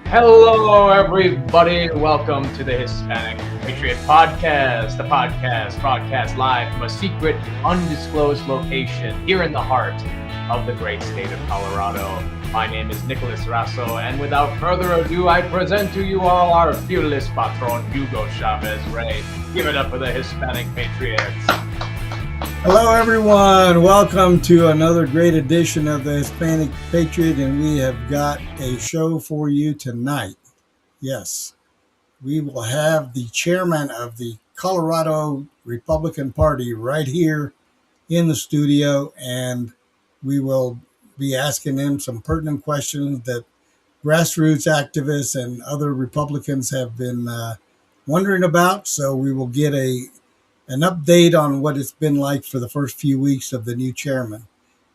Hello, everybody. Welcome to the Hispanic Patriot podcast, the podcast broadcast live from a secret, undisclosed location here in the heart of the great state of Colorado. My name is Nicholas Rasso, and without further ado, I present to you all our fearless patron, Hugo Chavez Ray. Give it up for the Hispanic Patriots. Hello, everyone. Welcome to another great edition of the Hispanic Patriot, and we have got a show for you tonight. Yes, we will have the chairman of the Colorado Republican Party right here in the studio, and we will be asking him some pertinent questions that grassroots activists and other Republicans have been wondering about. So we will get an update on what it's been like for the first few weeks of the new chairman.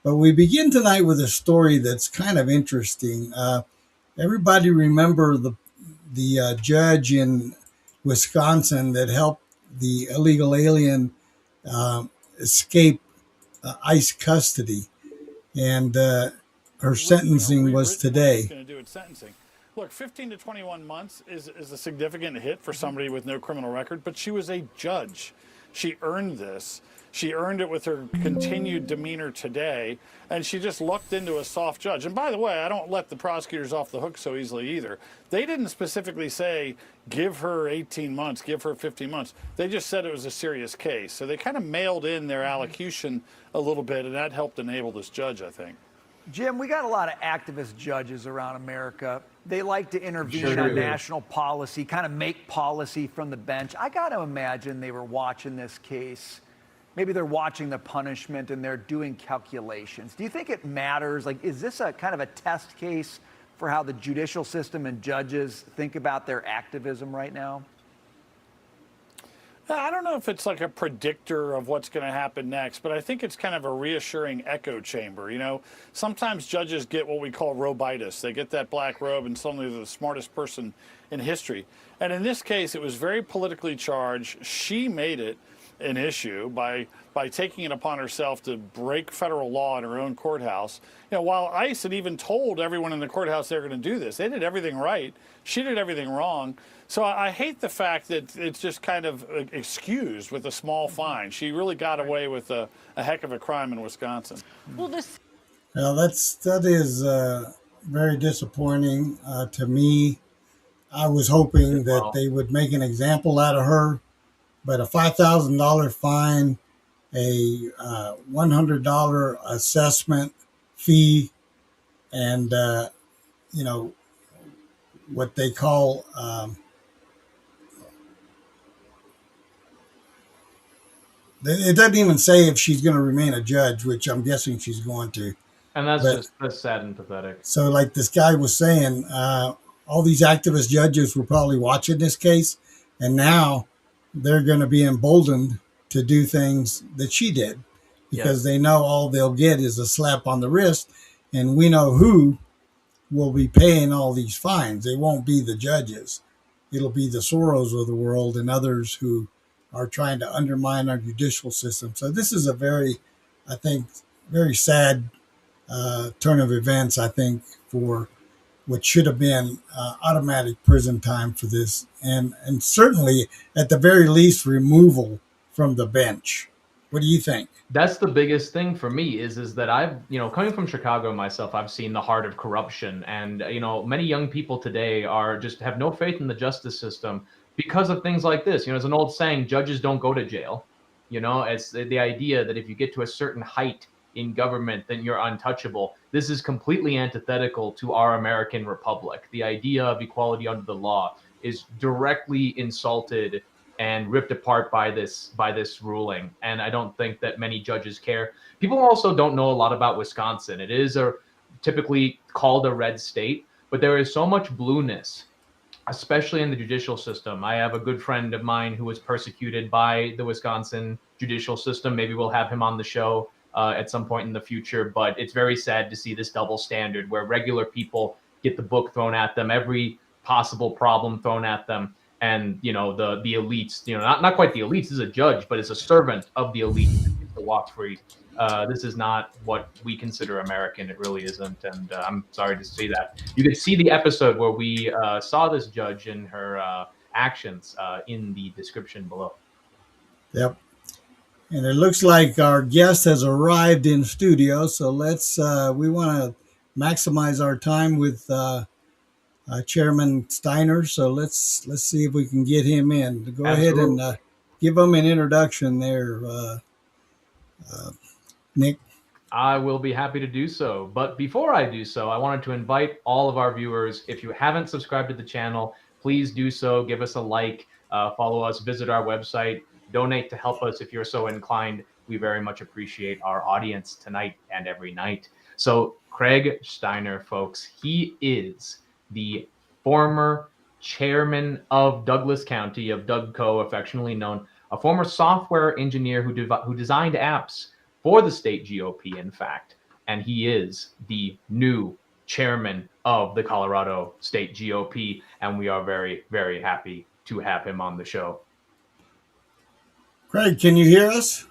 But we begin tonight with a story that's kind of interesting. Everybody remember the judge in Wisconsin that helped the illegal alien escape ICE custody, and her sentencing was today. Going to do its sentencing. Look, 15 to 21 months is a significant hit for somebody with no criminal record, but she was a judge. She earned this. She earned it with her continued demeanor today, and she just lucked into a soft judge. And by the way, I don't let the prosecutors off the hook so easily either. They didn't specifically say, give her 18 months, give her 15 months. They just said it was a serious case. So they kind of mailed in their allocution a little bit, and that helped enable this judge, I think. Jim, we got a lot of activist judges around America. They like to intervene on national policy, kind of make policy from the bench. I got to imagine they were watching this case. Maybe they're watching the punishment and they're doing calculations. Do you think it matters? Like, is this a kind of a test case for how the judicial system and judges think about their activism right now? I don't know if it's like a predictor of what's going to happen next, but I think it's kind of a reassuring echo chamber. You know, sometimes judges get what we call robitis. They get that black robe and suddenly they're the smartest person in history. And in this case, it was very politically charged. She made it an issue by taking it upon herself to break federal law in her own courthouse. You know, while ICE had even told everyone in the courthouse they were going to do this, they did everything right. She did everything wrong. So I hate the fact that it's just kind of excused with a small fine. She really got away with a heck of a crime in Wisconsin. Well, that is very disappointing to me. I was hoping that they would make an example out of her, but a $5,000 fine, a $100 assessment fee, and what they call it doesn't even say if she's going to remain a judge, which I'm guessing she's going to. And that's sad and pathetic. So like this guy was saying, all these activist judges were probably watching this case, and now they're going to be emboldened to do things that she did because they know all they'll get is a slap on the wrist. And we know who will be paying all these fines. They won't be the judges. It'll be the Soros of the world and others who are trying to undermine our judicial system. So this is a very sad turn of events, I think, for what should have been automatic prison time for this, and certainly, at the very least, removal from the bench. What do you think? That's the biggest thing for me is that I've, coming from Chicago myself, I've seen the heart of corruption. And, many young people today have no faith in the justice system because of things like this. There's an old saying, judges don't go to jail. It's the idea that if you get to a certain height in government, then you're untouchable. This is completely antithetical to our American republic. The idea of equality under the law is directly insulted and ripped apart by this ruling. And I don't think that many judges care. People also don't know a lot about Wisconsin. It is typically called a red state, but there is so much blueness, especially in the judicial system. I have a good friend of mine who was persecuted by the Wisconsin judicial system. Maybe we'll have him on the show at some point in the future, but it's very sad to see this double standard where regular people get the book thrown at them, every possible problem thrown at them, and the elites, not quite the elites, is a judge, but is a servant of the elite, to walk free. This is not what we consider American. It really isn't. And I'm sorry to see that. You could see the episode where we saw this judge in her actions in the description below. Yep. And it looks like our guest has arrived in studio. So we want to maximize our time with Chairman Steiner. So let's see if we can get him in. Go ahead and give him an introduction there, Nick. I will be happy to do so. But before I do so, I wanted to invite all of our viewers, if you haven't subscribed to the channel, please do so. Give us a like, follow us, visit our website, donate to help us if you're so inclined. We very much appreciate our audience tonight and every night. So Craig Steiner, folks, he is the former chairman of Douglas County, of DougCo, affectionately known, a former software engineer who designed apps for the state GOP, in fact, and he is the new chairman of the Colorado State GOP, and we are very, very happy to have him on the show. Craig, can you hear us?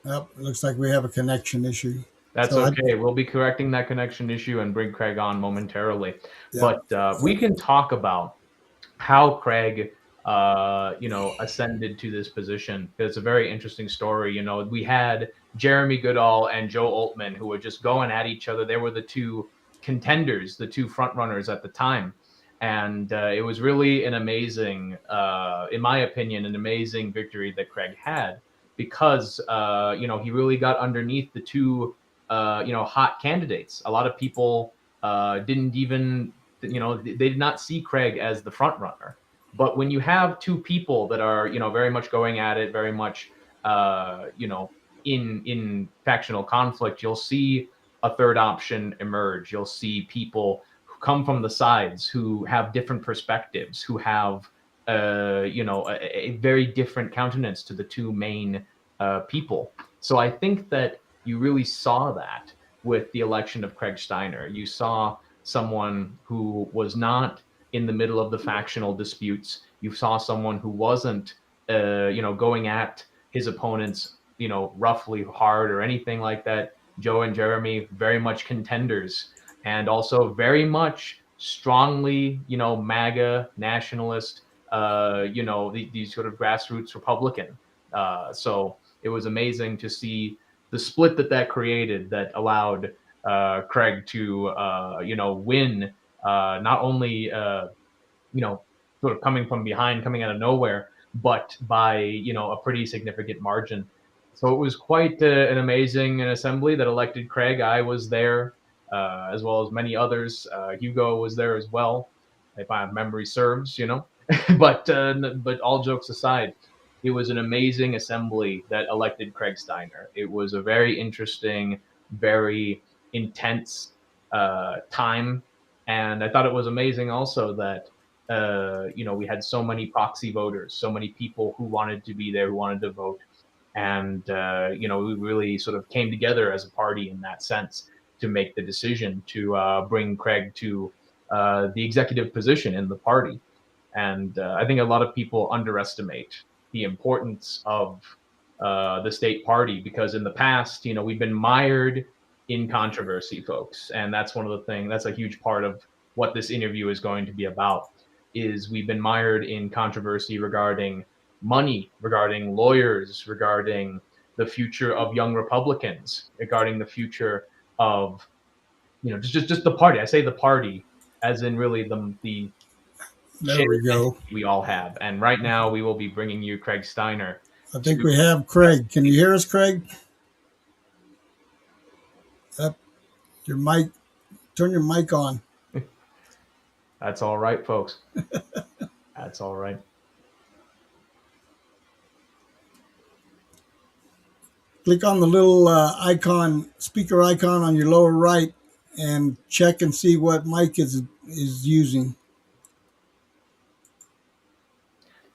Oh, it looks like we have a connection issue. That's okay. We'll be correcting that connection issue and bring Craig on momentarily. Yeah. But we can talk about how Craig ascended to this position. It's a very interesting story. We had Jeremy Goodall and Joe Oltmann who were just going at each other. They were the two contenders, the two front runners at the time. And it was really an amazing, in my opinion, an amazing victory that Craig had because, he really got underneath the two, hot candidates. A lot of people didn't even, they did not see Craig as the front runner. But when you have two people that are, very much going at it, very much, in factional conflict, you'll see a third option emerge. You'll see people who come from the sides, who have different perspectives, who have, a very different countenance to the two main people. So I think that you really saw that with the election of Craig Steiner. You saw someone who was not in the middle of the factional disputes. You saw someone who wasn't, going at his opponents, roughly hard or anything like that. Joe and Jeremy, very much contenders, and also very much strongly, MAGA nationalist, these sort of grassroots Republican. So it was amazing to see the split that created that allowed Craig to, win. Not only, sort of coming from behind, coming out of nowhere, but by, a pretty significant margin. So it was quite an amazing assembly that elected Craig. I was there, as well as many others. Hugo was there as well, if my memory serves, but all jokes aside, it was an amazing assembly that elected Craig Steiner. It was a very interesting, very intense time. And I thought it was amazing also that, we had so many proxy voters, so many people who wanted to be there, who wanted to vote. And, we really sort of came together as a party in that sense to make the decision to bring Craig to the executive position in the party. And I think a lot of people underestimate the importance of the state party, because in the past, we've been mired in controversy, folks. And that's one of the things, that's a huge part of what this interview is going to be about, is we've been mired in controversy regarding money, regarding lawyers, regarding the future of young Republicans, regarding the future of, just the party. I say the party as in really the there we go. We all have. And right now we will be bringing you Craig Steiner. I think we have Craig. Can you hear us, Craig? Up your mic. Turn your mic on. That's all right, folks. That's all right. Click on the little speaker icon on your lower right, and check and see what mic is using.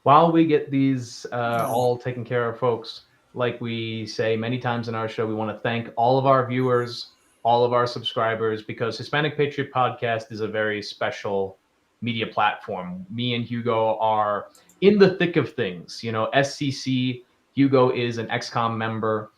While we get these all taken care of, folks, like we say many times in our show, we want to thank all of our viewers, all of our subscribers, because Hispanic Patriot Podcast is a very special media platform. Me and Hugo are in the thick of things. SCC Hugo is an XCOM member,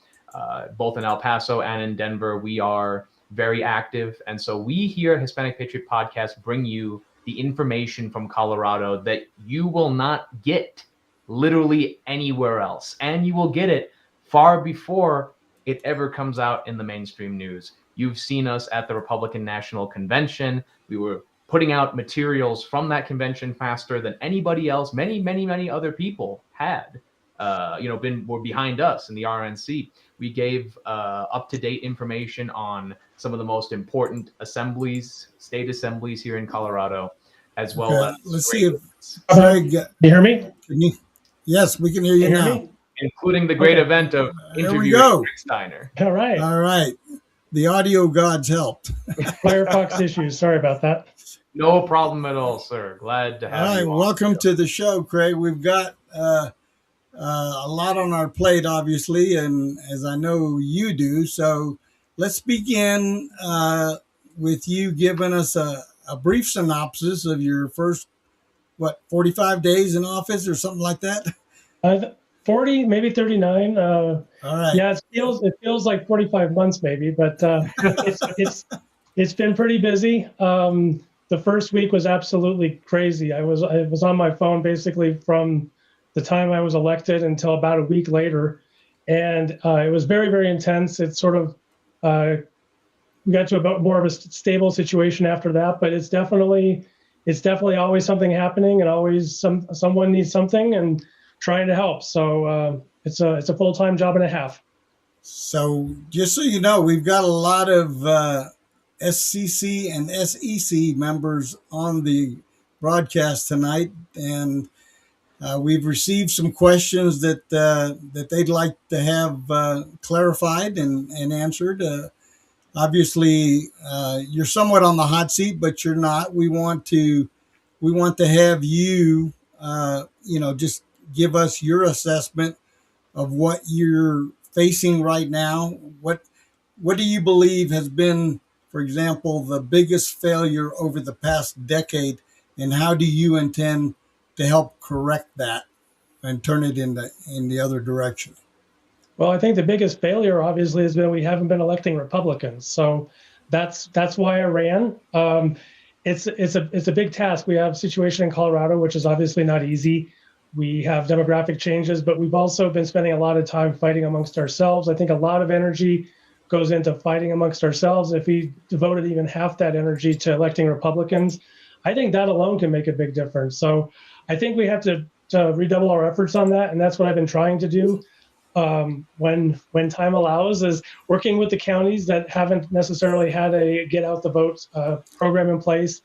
both in El Paso and in Denver. We are very active. And so we here at Hispanic Patriot Podcast bring you the information from Colorado that you will not get literally anywhere else. And you will get it far before it ever comes out in the mainstream news. You've seen us at the Republican National Convention. We were putting out materials from that convention faster than anybody else. Many other people had, were behind us in the RNC. We gave up-to-date information on some of the most important assemblies, state assemblies here in Colorado, as well as. Let's see if Craig, can you hear me? Yes, we can hear you now. Me? Including the great event of interviewing Steiner. All right. All right. The audio gods helped. Firefox issues. Sorry about that. No problem at all, sir. Glad to have you. All right. Welcome to the show, Craig. We've got a lot on our plate, obviously, and as I know you do. So let's begin with you giving us a brief synopsis of your first, 45 days in office or something like that? 40, maybe 39. All right. Yeah, it feels like 45 months maybe, but it's been pretty busy. The first week was absolutely crazy. I was on my phone basically from the time I was elected until about a week later, and it was very, very intense. It's sort of we got to about more of a stable situation after that, but it's definitely always something happening, and always someone needs something and trying to help. So it's a full-time job and a half. So just so you know, we've got a lot of SCC and SEC members on the broadcast tonight, and we've received some questions that they'd like to have clarified and answered. Obviously, you're somewhat on the hot seat, but you're not. We want to have you, just give us your assessment of what you're facing right now. What do you believe has been, for example, the biggest failure over the past decade, and how do you intend to help correct that and turn it in the other direction? Well, I think the biggest failure, obviously, has been we haven't been electing Republicans. So that's why I ran. It's a big task. We have a situation in Colorado, which is obviously not easy. We have demographic changes, but we've also been spending a lot of time fighting amongst ourselves. I think a lot of energy goes into fighting amongst ourselves. If we devoted even half that energy to electing Republicans, I think that alone can make a big difference. So I think we have to redouble our efforts on that, and that's what I've been trying to do. When time allows, is working with the counties that haven't necessarily had a get out the vote program in place.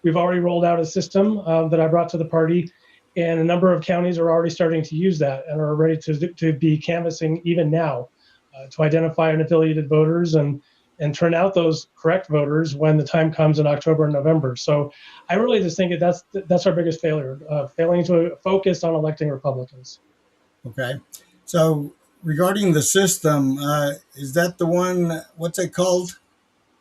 We've already rolled out a system that I brought to the party, and a number of counties are already starting to use that and are ready to be canvassing even now to identify unaffiliated voters and turn out those correct voters when the time comes in October and November. So I really just think that's our biggest failure, failing to focus on electing Republicans. Okay. So regarding the system, is that the one, what's it called?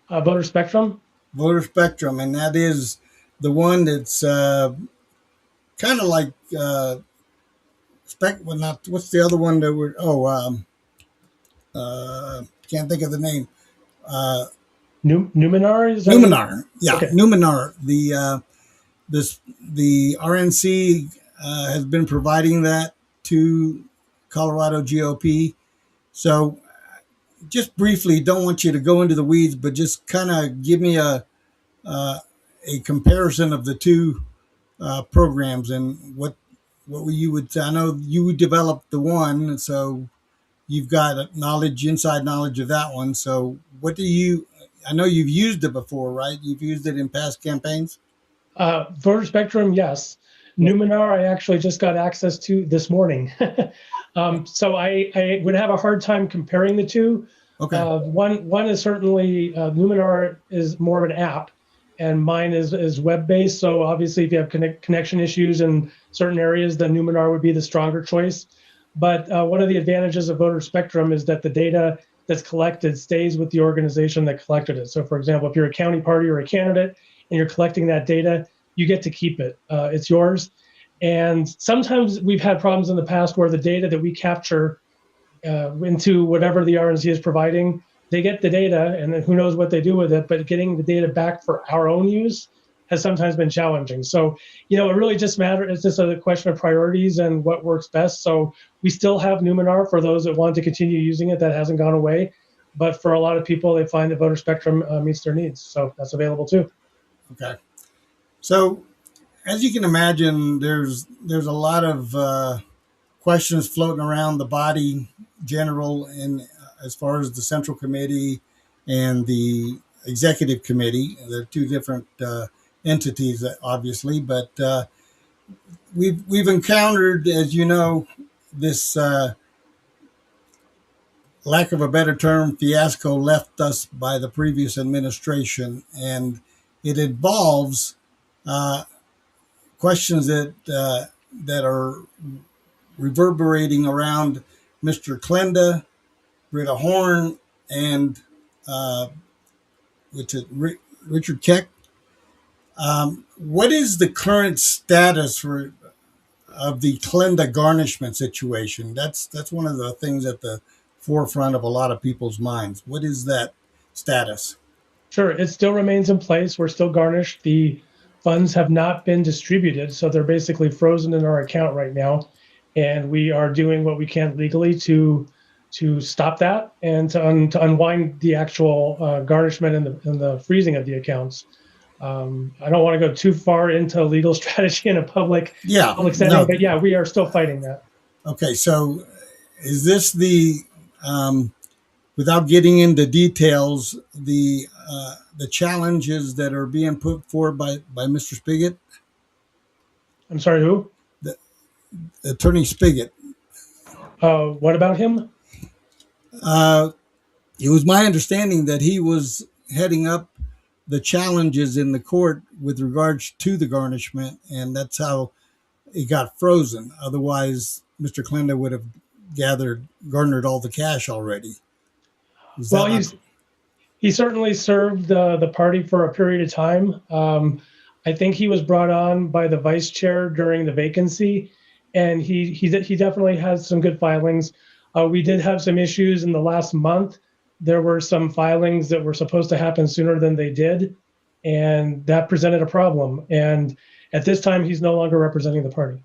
Voter Spectrum? Voter Spectrum. And that is the one that's kind of like, what's the other one that we're, can't think of the name. Numenar? Is that Numenar. Yeah, okay. Numenar. The RNC has been providing that to Colorado GOP. So just briefly, don't want you to go into the weeds, but just kind of give me a comparison of the two programs and what you would. I know you developed the one, so you've got inside knowledge of that one. So what do you? I know you've used it before, right? You've used it in past campaigns. Voter Spectrum, yes. Numenar, I actually just got access to this morning. So I would have a hard time comparing the two. Okay. One is certainly Numenar is more of an app, and mine is web-based. So obviously, if you have connection issues in certain areas, then Numenar would be the stronger choice. But one of the advantages of Voter Spectrum is that the data that's collected stays with the organization that collected it. So, for example, if you're a county party or a candidate and you're collecting that data, you get to keep it. It's yours. And sometimes we've had problems in the past where the data that we capture into whatever the RNC is providing, they get the data and then who knows what they do with it, but getting the data back for our own use has sometimes been challenging. So, it really just matters. It's just a question of priorities and what works best. So we still have Numenar for those that want to continue using it. That hasn't gone away. But for a lot of people, they find that Voter Spectrum meets their needs. So that's available too. Okay. So as you can imagine, there's a lot of questions floating around the body general, and as far as the Central Committee and the Executive Committee. They're two different entities, obviously, but we've encountered, as you know, this lack of a better term, fiasco left us by the previous administration, and it involves questions that are reverberating around Mr. Klenda, Britta Horn, and Richard Keck. What is the current status of the Klenda garnishment situation? That's one of the things at the forefront of a lot of people's minds. What is that status? Sure, it still remains in place. We're still garnished. The funds have not been distributed, so they're basically frozen in our account right now. And we are doing what we can legally to stop that and to unwind the actual garnishment and the freezing of the accounts. I don't want to go too far into legal strategy in a public setting, but yeah, we are still fighting that. Okay, so is this the without getting into details, the challenges that are being put forward by Mr. Spigot? I'm sorry, who? Attorney Spigot. What about him? It was my understanding that he was heading up the challenges in the court with regards to the garnishment, and that's how it got frozen. Otherwise, Mr. Klenda would have garnered all the cash already. Well, he certainly served the party for a period of time. I think he was brought on by the vice chair during the vacancy, and he definitely has some good filings. We did have some issues in the last month. There were some filings that were supposed to happen sooner than they did, and that presented a problem. And at this time, he's no longer representing the party.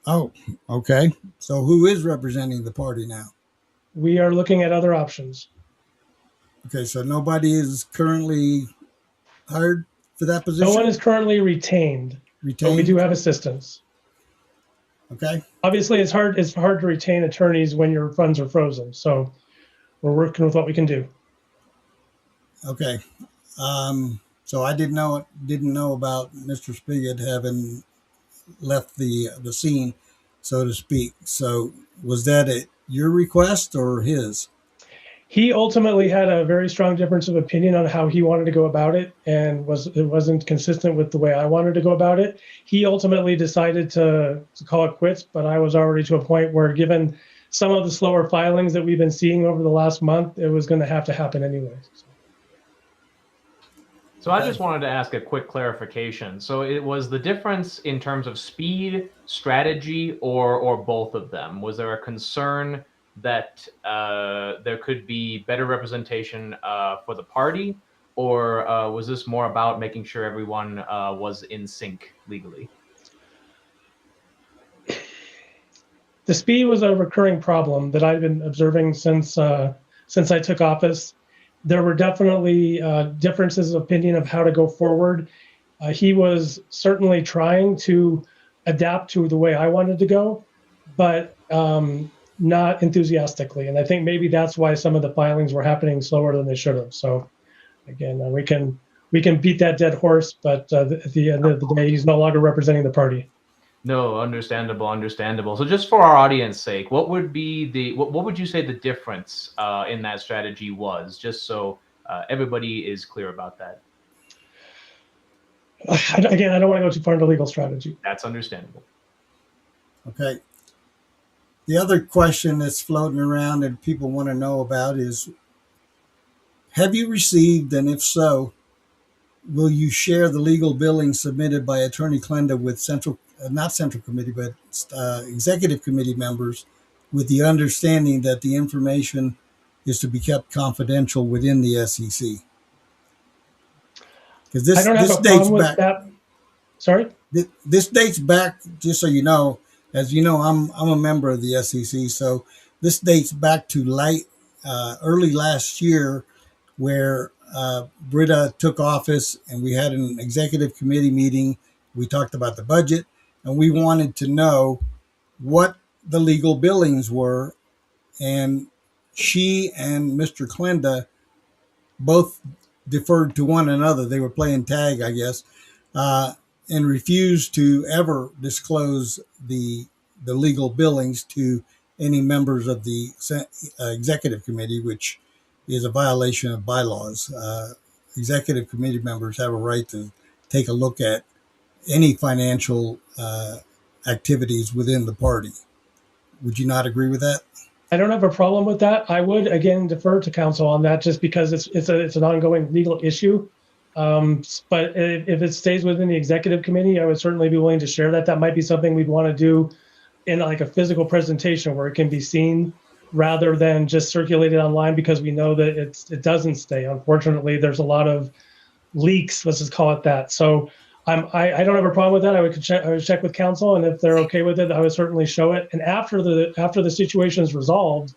Oh, okay. So who is representing the party now? We are looking at other options. Okay, so nobody is currently hired for that position? No one is currently retained. But we do have assistants. Okay. Obviously, it's hard to retain attorneys when your funds are frozen. So we're working with what we can do. Okay. So I didn't know about Mr. Spigot having left the scene, so to speak. So was that your request or his? He ultimately had a very strong difference of opinion on how he wanted to go about it, and it wasn't consistent with the way I wanted to go about it. He ultimately decided to call it quits, but I was already to a point where, given some of the slower filings that we've been seeing over the last month, it was going to have to happen anyway. So I just wanted to ask a quick clarification. So it was the difference in terms of speed, strategy, or both of them? Was there a concern that there could be better representation for the party, or was this more about making sure everyone was in sync legally? The speed was a recurring problem that I've been observing since I took office. There were definitely differences of opinion of how to go forward. He was certainly trying to adapt to the way I wanted to go, but not enthusiastically. And I think maybe that's why some of the filings were happening slower than they should have. So again, we can beat that dead horse, but at the end of the day, he's no longer representing the party. No, understandable. So just for our audience sake, what would be what would you say the difference in that strategy was, just so everybody is clear about that? Again, I don't want to go too far into legal strategy. That's understandable. Okay. The other question that's floating around and people want to know about is, have you received, and if so, will you share the legal billing submitted by Attorney Klenda with Central not Central Committee, but Executive Committee members with the understanding that the information is to be kept confidential within the SEC. Because I don't have this a dates problem with back. that. Sorry? This dates back, just so you know, as you know, I'm a member of the SEC, so this dates back to early last year, where Britta took office, and we had an executive committee meeting. We talked about the budget, and we wanted to know what the legal billings were, and she and Mr. Klenda both deferred to one another. They were playing tag, I guess, and refused to ever disclose the legal billings to any members of the executive committee, which is a violation of bylaws. Executive committee members have a right to take a look at any financial activities within the party. Would you not agree with that? I don't have a problem with that. I would again defer to counsel on that, just because it's an ongoing legal issue. But if it stays within the executive committee, I would certainly be willing to share that. That might be something we'd want to do in like a physical presentation where it can be seen rather than just circulated online, because we know that it doesn't stay. Unfortunately, there's a lot of leaks, let's just call it that. So I don't have a problem with that. I would check with counsel, and if they're okay with it, I would certainly show it. And after the situation is resolved,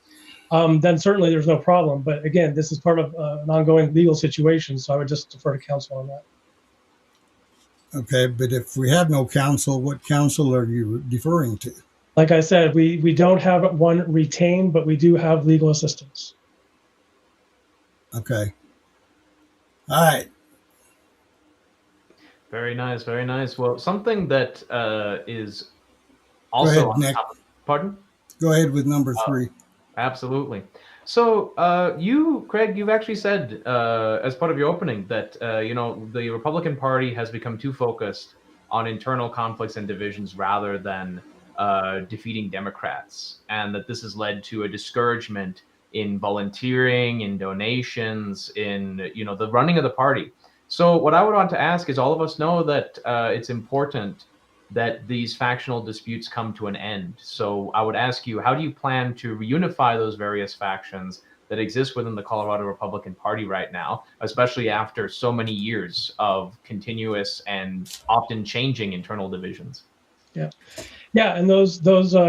then certainly there's no problem. But again, this is part of an ongoing legal situation, so I would just defer to counsel on that. Okay, but if we have no counsel, what counsel are you deferring to? Like I said, we don't have one retained, but we do have legal assistance. Okay. All right. Very nice, very nice. Well, something that is also on Nick. top of, pardon? Go ahead with number 3. Absolutely. So you, Craig, you've actually said as part of your opening that the Republican Party has become too focused on internal conflicts and divisions rather than defeating Democrats, and that this has led to a discouragement in volunteering, in donations, in the running of the party. So what I would want to ask is, all of us know that it's important that these factional disputes come to an end. So I would ask you, how do you plan to reunify those various factions that exist within the Colorado Republican Party right now, especially after so many years of continuous and often changing internal divisions? Yeah, and those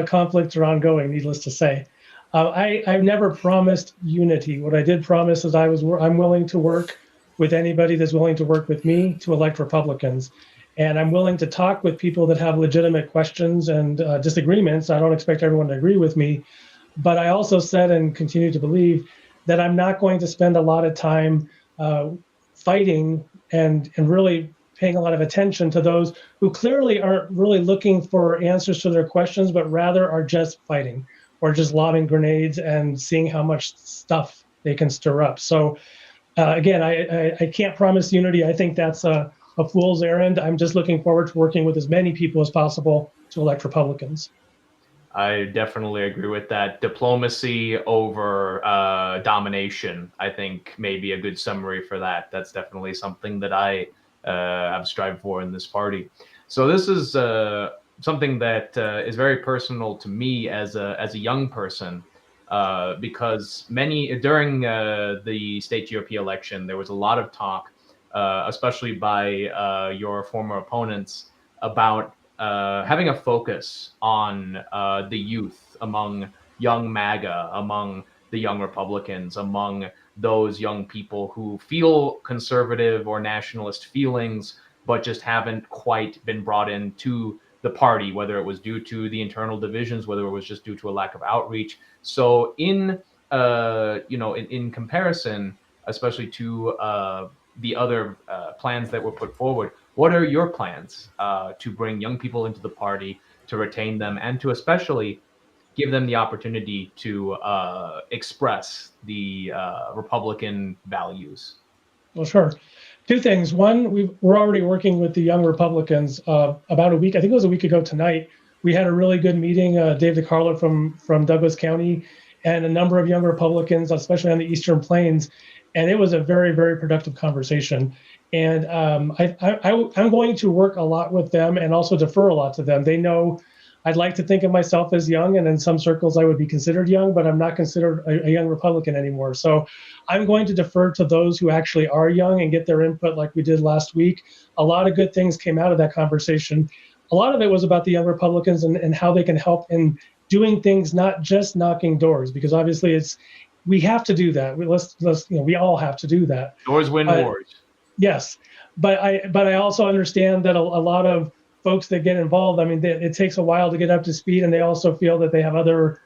conflicts are ongoing, needless to say. I've never promised unity. What I did promise is I'm willing to work with anybody that's willing to work with me to elect Republicans. And I'm willing to talk with people that have legitimate questions and disagreements. I don't expect everyone to agree with me. But I also said, and continue to believe, that I'm not going to spend a lot of time fighting and really paying a lot of attention to those who clearly aren't really looking for answers to their questions, but rather are just fighting or just lobbing grenades and seeing how much stuff they can stir up. So again, I can't promise unity. I think that's a fool's errand. I'm just looking forward to working with as many people as possible to elect Republicans. I definitely agree with that. Diplomacy over domination, I think, may be a good summary for that. That's definitely something that I have strived for in this party. So this is something that is very personal to me as a young person, because during the state GOP election, there was a lot of talk, especially by your former opponents, about having a focus on the youth, among young MAGA, among the young Republicans, among those young people who feel conservative or nationalist feelings, but just haven't quite been brought into the party, whether it was due to the internal divisions, whether it was just due to a lack of outreach. So in comparison, especially to the other plans that were put forward, what are your plans to bring young people into the party, to retain them, and to especially give them the opportunity to express the Republican values? Well, sure. Two things. One, we're already working with the young Republicans. About a week, I think it was a week ago tonight, we had a really good meeting. Dave DiCarlo from Douglas County and a number of young Republicans, especially on the Eastern Plains. And it was a very, very productive conversation. And I'm going to work a lot with them and also defer a lot to them. They know I'd like to think of myself as young, and in some circles I would be considered young, but I'm not considered a young Republican anymore. So I'm going to defer to those who actually are young and get their input like we did last week. A lot of good things came out of that conversation. A lot of it was about the young Republicans and how they can help in doing things, not just knocking doors, because obviously we have to do that. We all have to do that. Doors win wars. Yes, but I also understand that a lot of folks that get involved, I mean, it takes a while to get up to speed, and they also feel that they have other,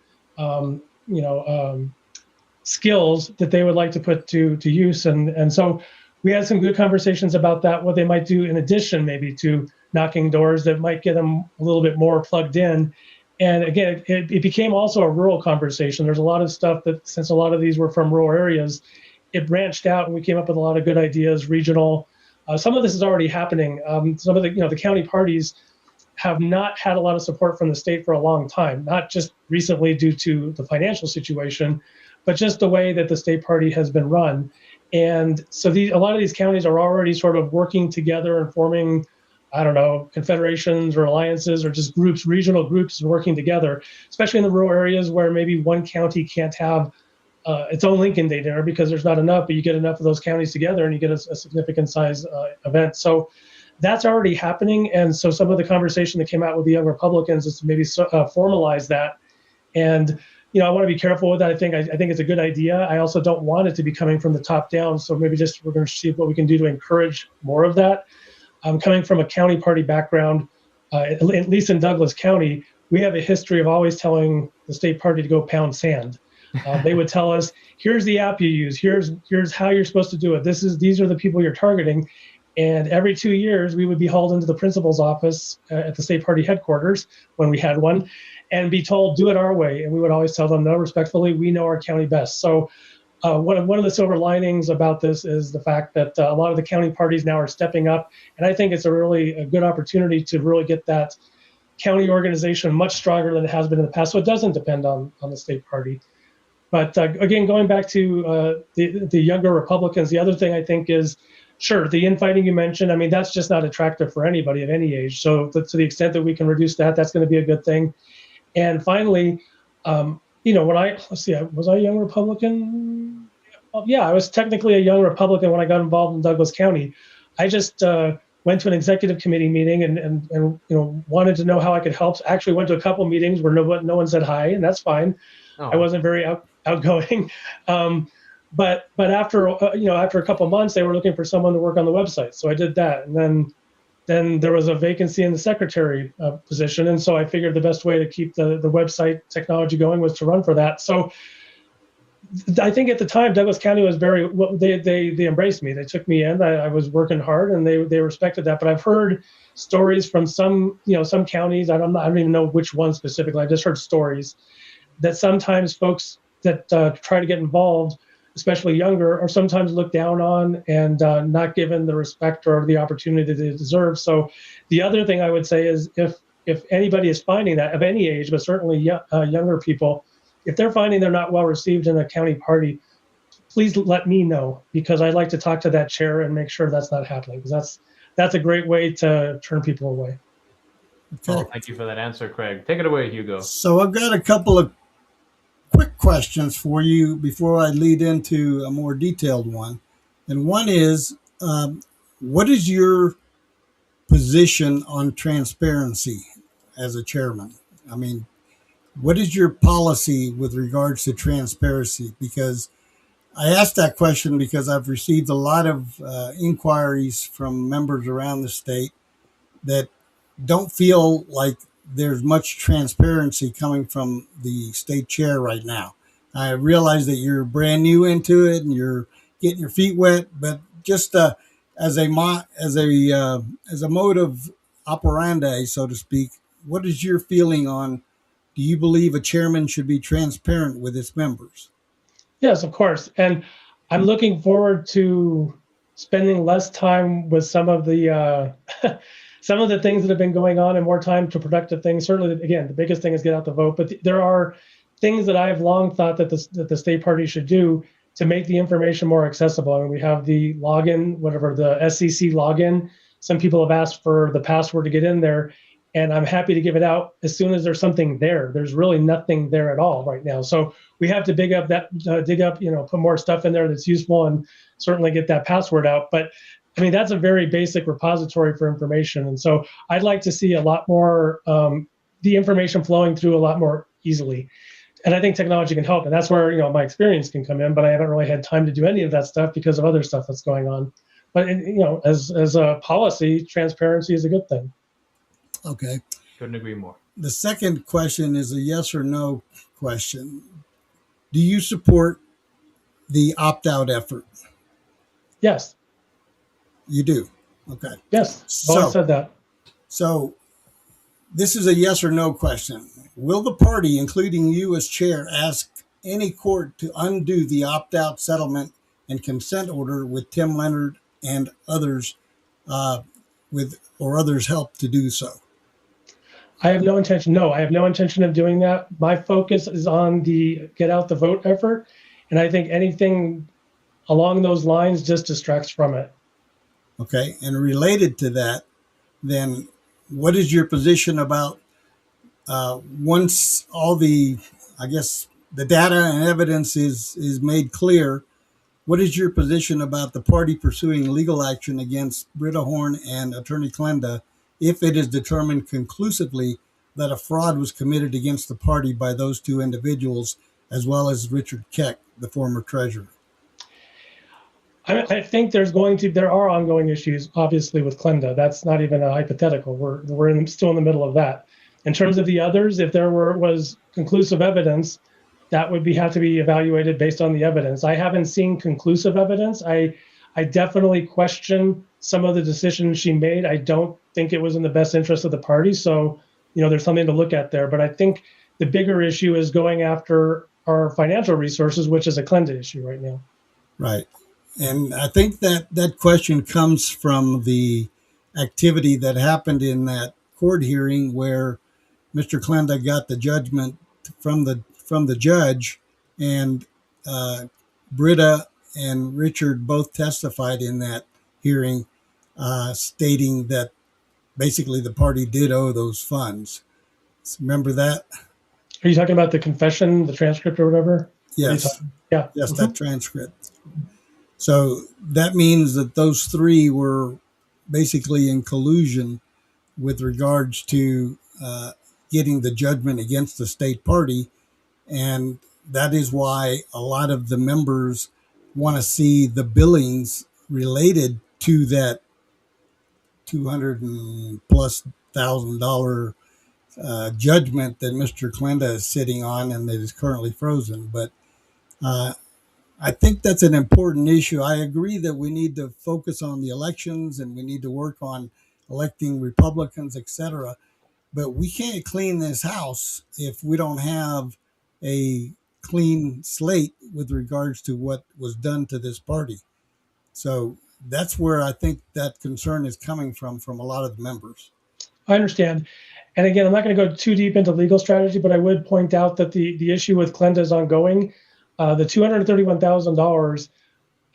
skills that they would like to put to use, and so we had some good conversations about that. What they might do in addition, maybe to knocking doors, that might get them a little bit more plugged in. And again, it became also a rural conversation. There's a lot of stuff that, since a lot of these were from rural areas, it branched out, and we came up with a lot of good ideas, regional. Some of this is already happening. Some of the county parties have not had a lot of support from the state for a long time, not just recently due to the financial situation, but just the way that the state party has been run. And so a lot of these counties are already sort of working together and forming, I don't know, confederations or alliances or just groups, regional groups working together, especially in the rural areas where maybe one county can't have its own Lincoln Day dinner because there's not enough, but you get enough of those counties together and you get a significant size event. So that's already happening. And so some of the conversation that came out with the young Republicans is to maybe formalize that. And, I want to be careful with that. I think it's a good idea. I also don't want it to be coming from the top down. So maybe we're going to see what we can do to encourage more of that. Coming from a county party background, at least in Douglas County, we have a history of always telling the state party to go pound sand. They would tell us, here's the app you use, here's how you're supposed to do it. These are the people you're targeting. And every 2 years, we would be hauled into the principal's office at the state party headquarters when we had one, and be told, do it our way. And we would always tell them, no, respectfully, we know our county best. So one of the silver linings about this is the fact that a lot of the county parties now are stepping up. And I think it's a good opportunity to really get that county organization much stronger than it has been in the past. So it doesn't depend on the state party. But again, going back to the younger Republicans, the other thing I think is, sure, the infighting you mentioned, I mean, that's just not attractive for anybody of any age. So to the extent that we can reduce that, that's going to be a good thing. And finally, was I a young Republican? Well, yeah, I was technically a young Republican when I got involved in Douglas County. I just went to an executive committee meeting and wanted to know how I could help. Actually went to a couple meetings where no one said hi, and that's fine. Oh. I wasn't very outgoing. But after a couple of months, they were looking for someone to work on the website. So I did that. And then there was a vacancy in the secretary position. And so I figured the best way to keep the website technology going was to run for that. So I think at the time, Douglas County was they embraced me. They took me in. I was working hard, and they respected that. But I've heard stories from some counties. I don't even know which one specifically. I've just heard stories that sometimes folks that try to get involved, especially younger, are sometimes looked down on and not given the respect or the opportunity they deserve. So the other thing I would say is if anybody is finding that, of any age, but certainly younger people, if they're finding they're not well received in a county party, please let me know, because I'd like to talk to that chair and make sure that's not happening, because that's a great way to turn people away. Okay. Well, thank you for that answer, Craig. Take it away, Hugo. So I've got a couple of quick questions for you before I lead into a more detailed one. And one is, what is your position on transparency as a chairman? I mean, what is your policy with regards to transparency? Because I asked that question because I've received a lot of inquiries from members around the state that don't feel like there's much transparency coming from the state chair right now. I realize that you're brand new into it and you're getting your feet wet, but just as a mode of operandi, so to speak, what is your feeling on? Do you believe a chairman should be transparent with its members? Yes, of course. And I'm looking forward to spending less time with some of the things that have been going on and more time to productive things. Certainly, again, the biggest thing is get out the vote. But there are things that I've long thought that the state party should do to make the information more accessible. I mean, we have the login, whatever, the SEC login. Some people have asked for the password to get in there, and I'm happy to give it out as soon as there's something there. There's really nothing there at all right now. So we have to dig up, put more stuff in there that's useful and certainly get that password out. But I mean, that's a very basic repository for information. And so I'd like to see a lot more, the information flowing through a lot more easily. And I think technology can help. And that's where, my experience can come in, but I haven't really had time to do any of that stuff because of other stuff that's going on. But, as a policy, transparency is a good thing. Okay. Couldn't agree more. The second question is a yes or no question. Do you support the opt-out effort? Yes. You do? Okay. Yes. Well, I said that. So this is a yes or no question. Will the party, including you as chair, ask any court to undo the opt-out settlement and consent order with Tim Leonard and others, others help to do so? I have no intention. No, I have no intention of doing that. My focus is on the get out the vote effort. And I think anything along those lines just distracts from it. Okay. And related to that, then what is your position about once all the data and evidence is made clear, what is your position about the party pursuing legal action against Britta Horn and Attorney Klenda if it is determined conclusively that a fraud was committed against the party by those two individuals, as well as Richard Keck, the former treasurer? I think there are ongoing issues, obviously, with Klenda. That's not even a hypothetical. We're still in the middle of that. In terms of the others, if there was conclusive evidence, that would have to be evaluated based on the evidence. I haven't seen conclusive evidence. I definitely question some of the decisions she made. I don't think it was in the best interest of the party. So, there's something to look at there. But I think the bigger issue is going after our financial resources, which is a Klenda issue right now. Right. And I think that question comes from the activity that happened in that court hearing where Mr. Klenda got the judgment from the judge, and Britta and Richard both testified in that hearing, stating that basically the party did owe those funds. Remember that? Are you talking about the confession, the transcript, or whatever? Yes. Yeah. Yes, that transcript. So that means that those three were basically in collusion with regards to getting the judgment against the state party. And that is why a lot of the members want to see the billings related to that $200,000+ judgment that Mr. Klenda is sitting on and that is currently frozen. But I think that's an important issue. I agree that we need to focus on the elections and we need to work on electing Republicans, etc. But we can't clean this house if we don't have a clean slate with regards to what was done to this party. So that's where I think that concern is coming from a lot of the members. I understand. And again, I'm not going to go too deep into legal strategy, but I would point out that the issue with Klenda is ongoing. The $231,000,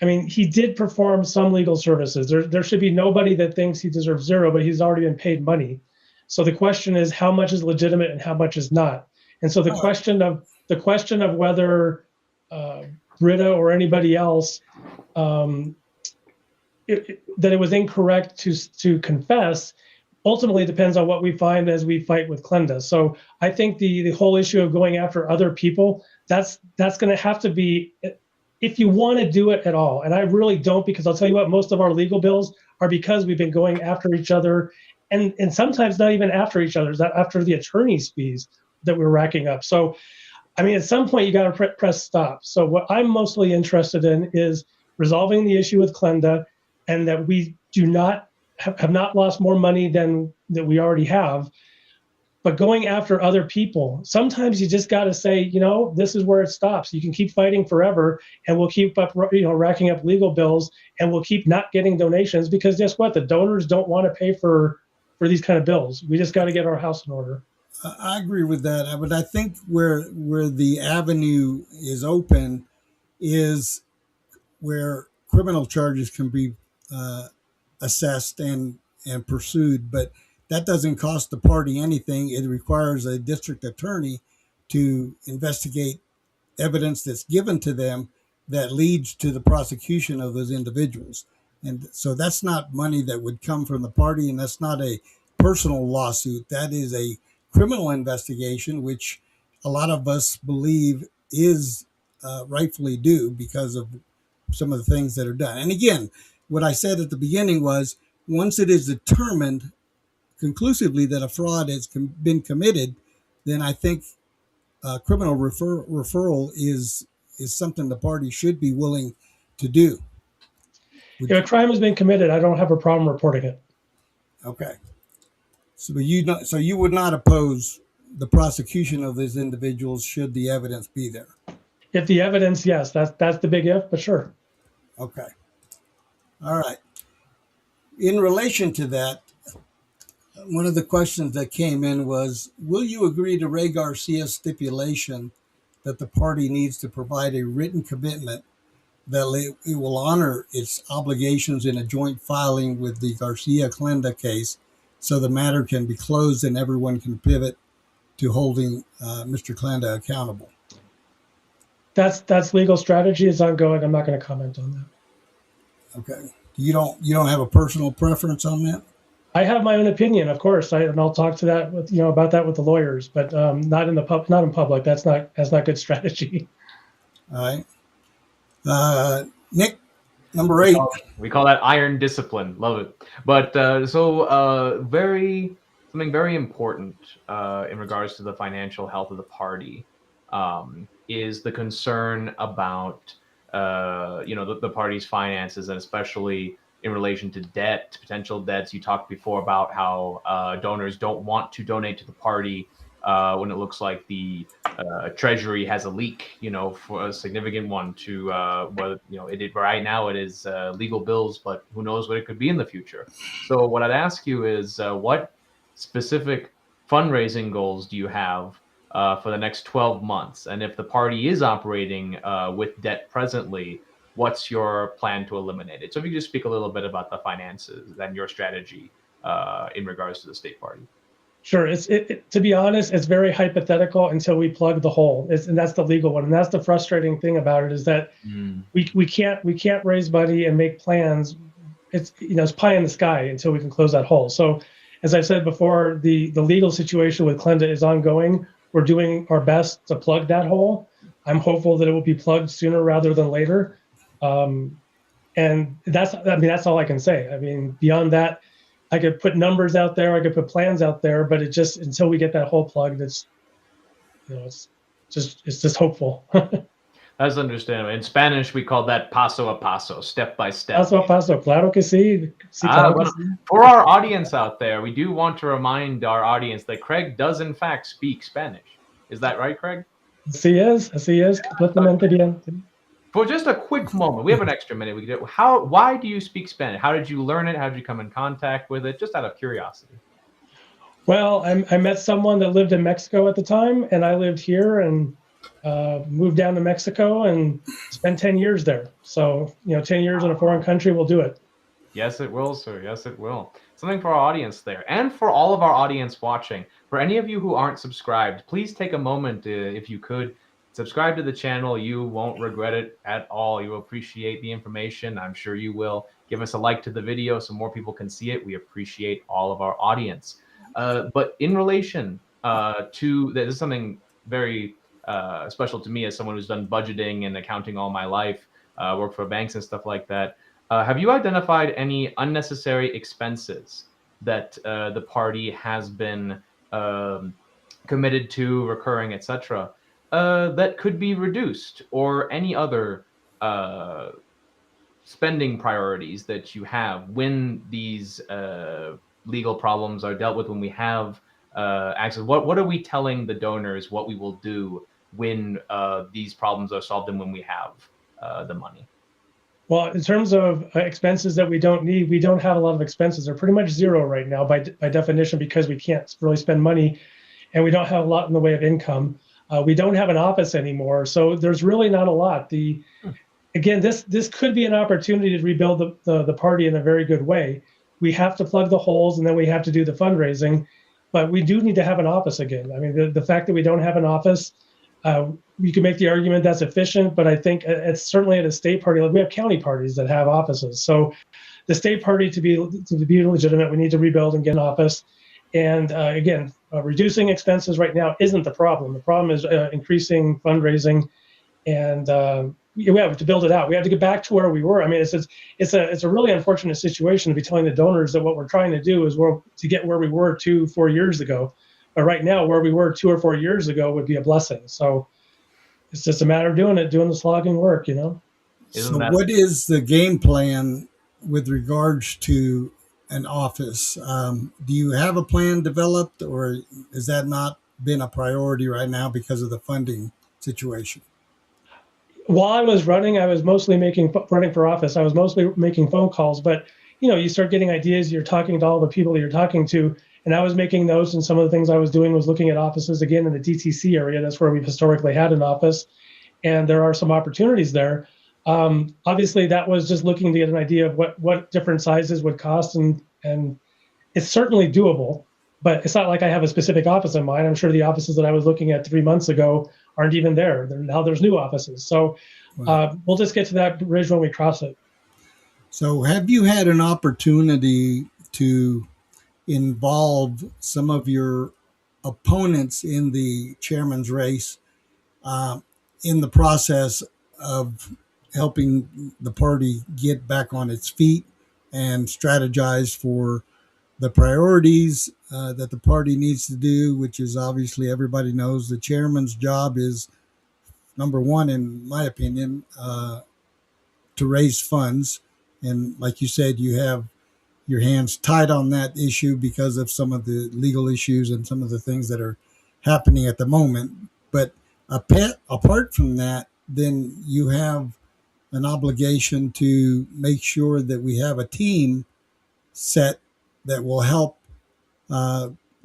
I mean, he did perform some legal services. There should be nobody that thinks he deserves zero, but he's already been paid money. So the question is how much is legitimate and how much is not. And so the question of whether Britta or anybody else that it was incorrect to confess ultimately depends on what we find as we fight with Klenda. So I think the whole issue of going after other people, that's going to have to be, if you want to do it at all. And I really don't, because I'll tell you what, most of our legal bills are because we've been going after each other, and sometimes not even after each other, after the attorney's fees that we're racking up. So, I mean, at some point you got to press stop. So what I'm mostly interested in is resolving the issue with Klenda, and that we do not have not lost more money than that we already have. But going after other people, sometimes you just got to say, this is where it stops. You can keep fighting forever, and we'll keep up, racking up legal bills, and we'll keep not getting donations, because guess what? The donors don't want to pay for these kind of bills. We just got to get our house in order. I agree with that, but I think where the avenue is open is where criminal charges can be assessed and pursued, but that doesn't cost the party anything. It requires a district attorney to investigate evidence that's given to them that leads to the prosecution of those individuals. And so that's not money that would come from the party, and that's not a personal lawsuit. That is a criminal investigation, which a lot of us believe is rightfully due because of some of the things that are done. And again, what I said at the beginning was, once it is determined conclusively that a fraud has been committed, then I think criminal referral is something the party should be willing to do. If a crime has been committed, I don't have a problem reporting it. Okay. So you would not oppose the prosecution of these individuals should the evidence be there? If the evidence, yes, that's the big if, but sure. Okay. All right. In relation to that, one of the questions that came in was, will you agree to Ray Garcia's stipulation that the party needs to provide a written commitment that it will honor its obligations in a joint filing with the Garcia-Klenda case so the matter can be closed and everyone can pivot to holding Mr. Klenda accountable? That's legal strategy. It's ongoing. I'm not going to comment on that. Okay. You don't have a personal preference on that? I have my own opinion, of course, and I'll talk to that with about that with the lawyers, but not in public. That's not good strategy. All right, Nick, number 8. We call that iron discipline. Love it. But something very important in regards to the financial health of the party is the concern about the party's finances, and especially in relation to debt, potential debts. You talked before about how donors don't want to donate to the party when it looks like the Treasury has a leak, for a significant one to right now it is legal bills, but who knows what it could be in the future. So what I'd ask you is what specific fundraising goals do you have for the next 12 months? And if the party is operating with debt presently, what's your plan to eliminate it? So if you could just speak a little bit about the finances and your strategy in regards to the state party. Sure. To be honest, it's very hypothetical until we plug the hole. And that's the legal one. And that's the frustrating thing about it, is that we can't raise money and make plans. It's pie in the sky until we can close that hole. So as I said before, the legal situation with Klenda is ongoing. We're doing our best to plug that hole. I'm hopeful that it will be plugged sooner rather than later. And that's all I can say. I mean, beyond that, I could put numbers out there, I could put plans out there, but it just, until we get that hole plugged, it's just hopeful. That's understandable. In Spanish, we call that paso a paso, step by step. Paso a paso, claro que sí. For our audience out there, we do want to remind our audience that Craig does in fact speak Spanish. Is that right, Craig? Así es, completamente bien. For just a quick moment, we have an extra minute. We could do. Why do you speak Spanish? How did you learn it? How did you come in contact with it? Just out of curiosity. Well, I met someone that lived in Mexico at the time, and I lived here and moved down to Mexico and spent 10 years there. So, 10 years in a foreign country will do it. Yes, it will, sir. Yes, it will. Something for our audience there, and for all of our audience watching. For any of you who aren't subscribed, please take a moment, if you could, subscribe to the channel. You won't regret it at all. You will appreciate the information. I'm sure you will. Give us a like to the video so more people can see it. We appreciate all of our audience. But in relation to this is something very special to me as someone who's done budgeting and accounting all my life, worked for banks and stuff like that. Have you identified any unnecessary expenses that the party has been committed to, recurring, etc., that could be reduced, or any other spending priorities that you have when these legal problems are dealt with, when we have access? What are we telling the donors what we will do when these problems are solved and when we have the money? Well, in terms of expenses that we don't need, we don't have a lot of expenses. They're pretty much zero right now by definition, because we can't really spend money and we don't have a lot in the way of income. We don't have an office anymore, so there's really not a lot. again, this could be an opportunity to rebuild the party in a very good way. We have to plug the holes, and then we have to do the fundraising, but we do need to have an office again. I mean, the fact that we don't have an office, you can make the argument that's efficient, but I think it's certainly at a state party. Like we have county parties that have offices, so the state party to be legitimate, we need to rebuild and get an office. And again, reducing expenses right now isn't the problem. The problem is increasing fundraising, and we have to build it out. We have to get back to where we were. I mean, it's a really unfortunate situation to be telling the donors that what we're trying to do is to get where we were 2-4 years ago. But right now, where we were 2 or 4 years ago would be a blessing. So it's just a matter of doing the slogging work, you know. So what is the game plan with regards to an office? Do you have a plan developed, or has that not been a priority right now because of the funding situation? While I was running, I was mostly running for office. I was mostly making phone calls, but you start getting ideas. You're talking to all the people that you're talking to, and I was making notes. And some of the things I was doing was looking at offices again in the DTC area. That's where we've historically had an office, and there are some opportunities there. Obviously, that was just looking to get an idea of what different sizes would cost, and it's certainly doable. But it's not like I have a specific office in mind. I'm sure the offices that I was looking at 3 months ago aren't even there. Now there's new offices. So we'll just get to that bridge when we cross it. So have you had an opportunity to involve some of your opponents in the chairman's race in the process of helping the party get back on its feet and strategize for the priorities that the party needs to do, which is obviously everybody knows the chairman's job is, number one, in my opinion, to raise funds. And like you said, you have your hands tied on that issue because of some of the legal issues and some of the things that are happening at the moment. But apart from that, then you have an obligation to make sure that we have a team set that will help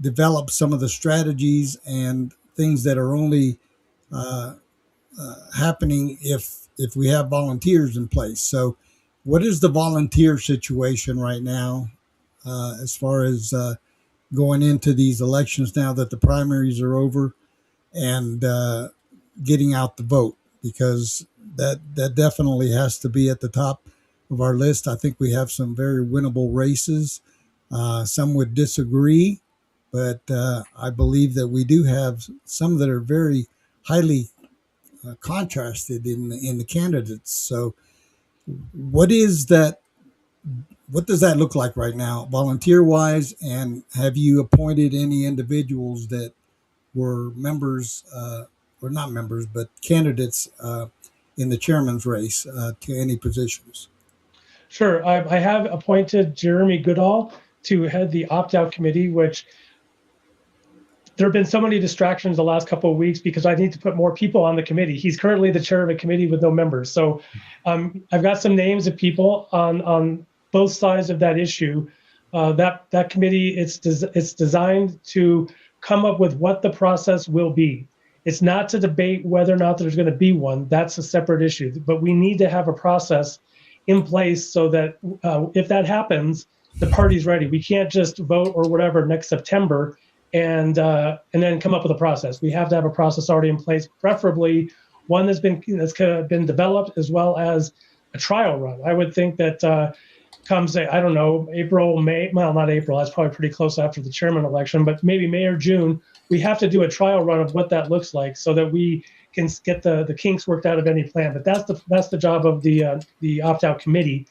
develop some of the strategies and things that are only happening if we have volunteers in place. So what is the volunteer situation right now as far as going into these elections now that the primaries are over and getting out the vote? Because that definitely has to be at the top of our list. I think we have some very winnable races. Some would disagree, but I believe that we do have some that are very highly contrasted in the candidates. So what is that? What does that look like right now, volunteer wise? And have you appointed any individuals that were members, or not members, but candidates in the chairman's race to any positions? Sure. I have appointed Jeremy Goodall to head the opt-out committee, which there have been so many distractions the last couple of weeks because I need to put more people on the committee. He's currently the chair of a committee with no members. So I've got some names of people on both sides of that issue. That committee, it's designed to come up with what the process will be. It's not to debate whether or not there's going to be one. That's a separate issue. But we need to have a process in place so that if that happens, the party's ready. We can't just vote or whatever next September and then come up with a process. We have to have a process already in place, preferably one that's been developed, as well as a trial run. I would think that come, say, I don't know, April, May, well, not April, that's probably pretty close after the chairman election, but maybe May or June, we have to do a trial run of what that looks like so that we can get the kinks worked out of any plan. But that's the job of the opt-out committee.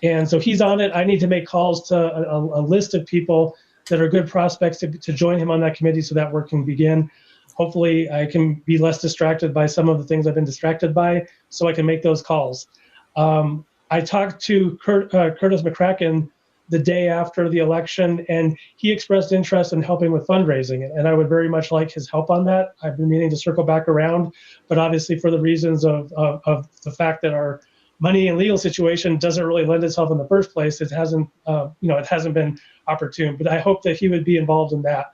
And so he's on it. I need to make calls to a list of people that are good prospects to join him on that committee so that work can begin. Hopefully I can be less distracted by some of the things I've been distracted by so I can make those calls. I talked to Curtis McCracken the day after the election, and he expressed interest in helping with fundraising, and I would very much like his help on that. I've been meaning to circle back around, but obviously for the reasons of the fact that our money and legal situation doesn't really lend itself in the first place, it hasn't been opportune. But I hope that he would be involved in that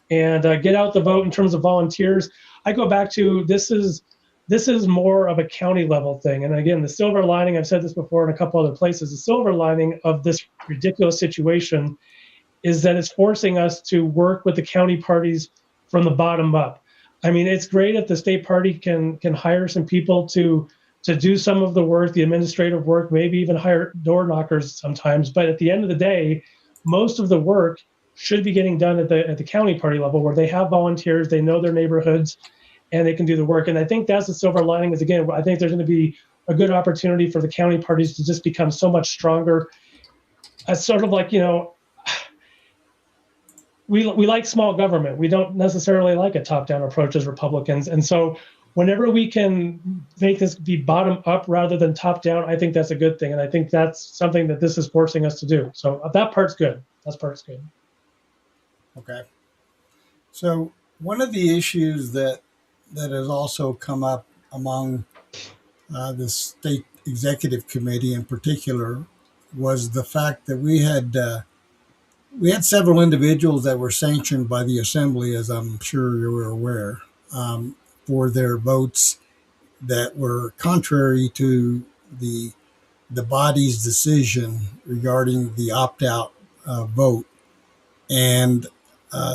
and get out the vote in terms of volunteers. I go back to this is this is more of a county level thing. And again, the silver lining, I've said this before in a couple other places, the silver lining of this ridiculous situation is that it's forcing us to work with the county parties from the bottom up. I mean, it's great if the state party can hire some people to do some of the work, the administrative work, maybe even hire door knockers sometimes. But at the end of the day, most of the work should be getting done at the county party level, where they have volunteers, they know their neighborhoods, and they can do the work. And I think that's the silver lining. Is again, I think there's going to be a good opportunity for the county parties to just become so much stronger. As sort of like, we like small government. We don't necessarily like a top-down approach as Republicans. And so whenever we can make this be bottom-up rather than top-down, I think that's a good thing. And I think that's something that this is forcing us to do. So that part's good. That part's good. Okay. So one of the issues that has also come up among the state executive committee in particular was the fact that we had several individuals that were sanctioned by the assembly, as I'm sure you're aware, for their votes that were contrary to the body's decision regarding the opt-out vote. And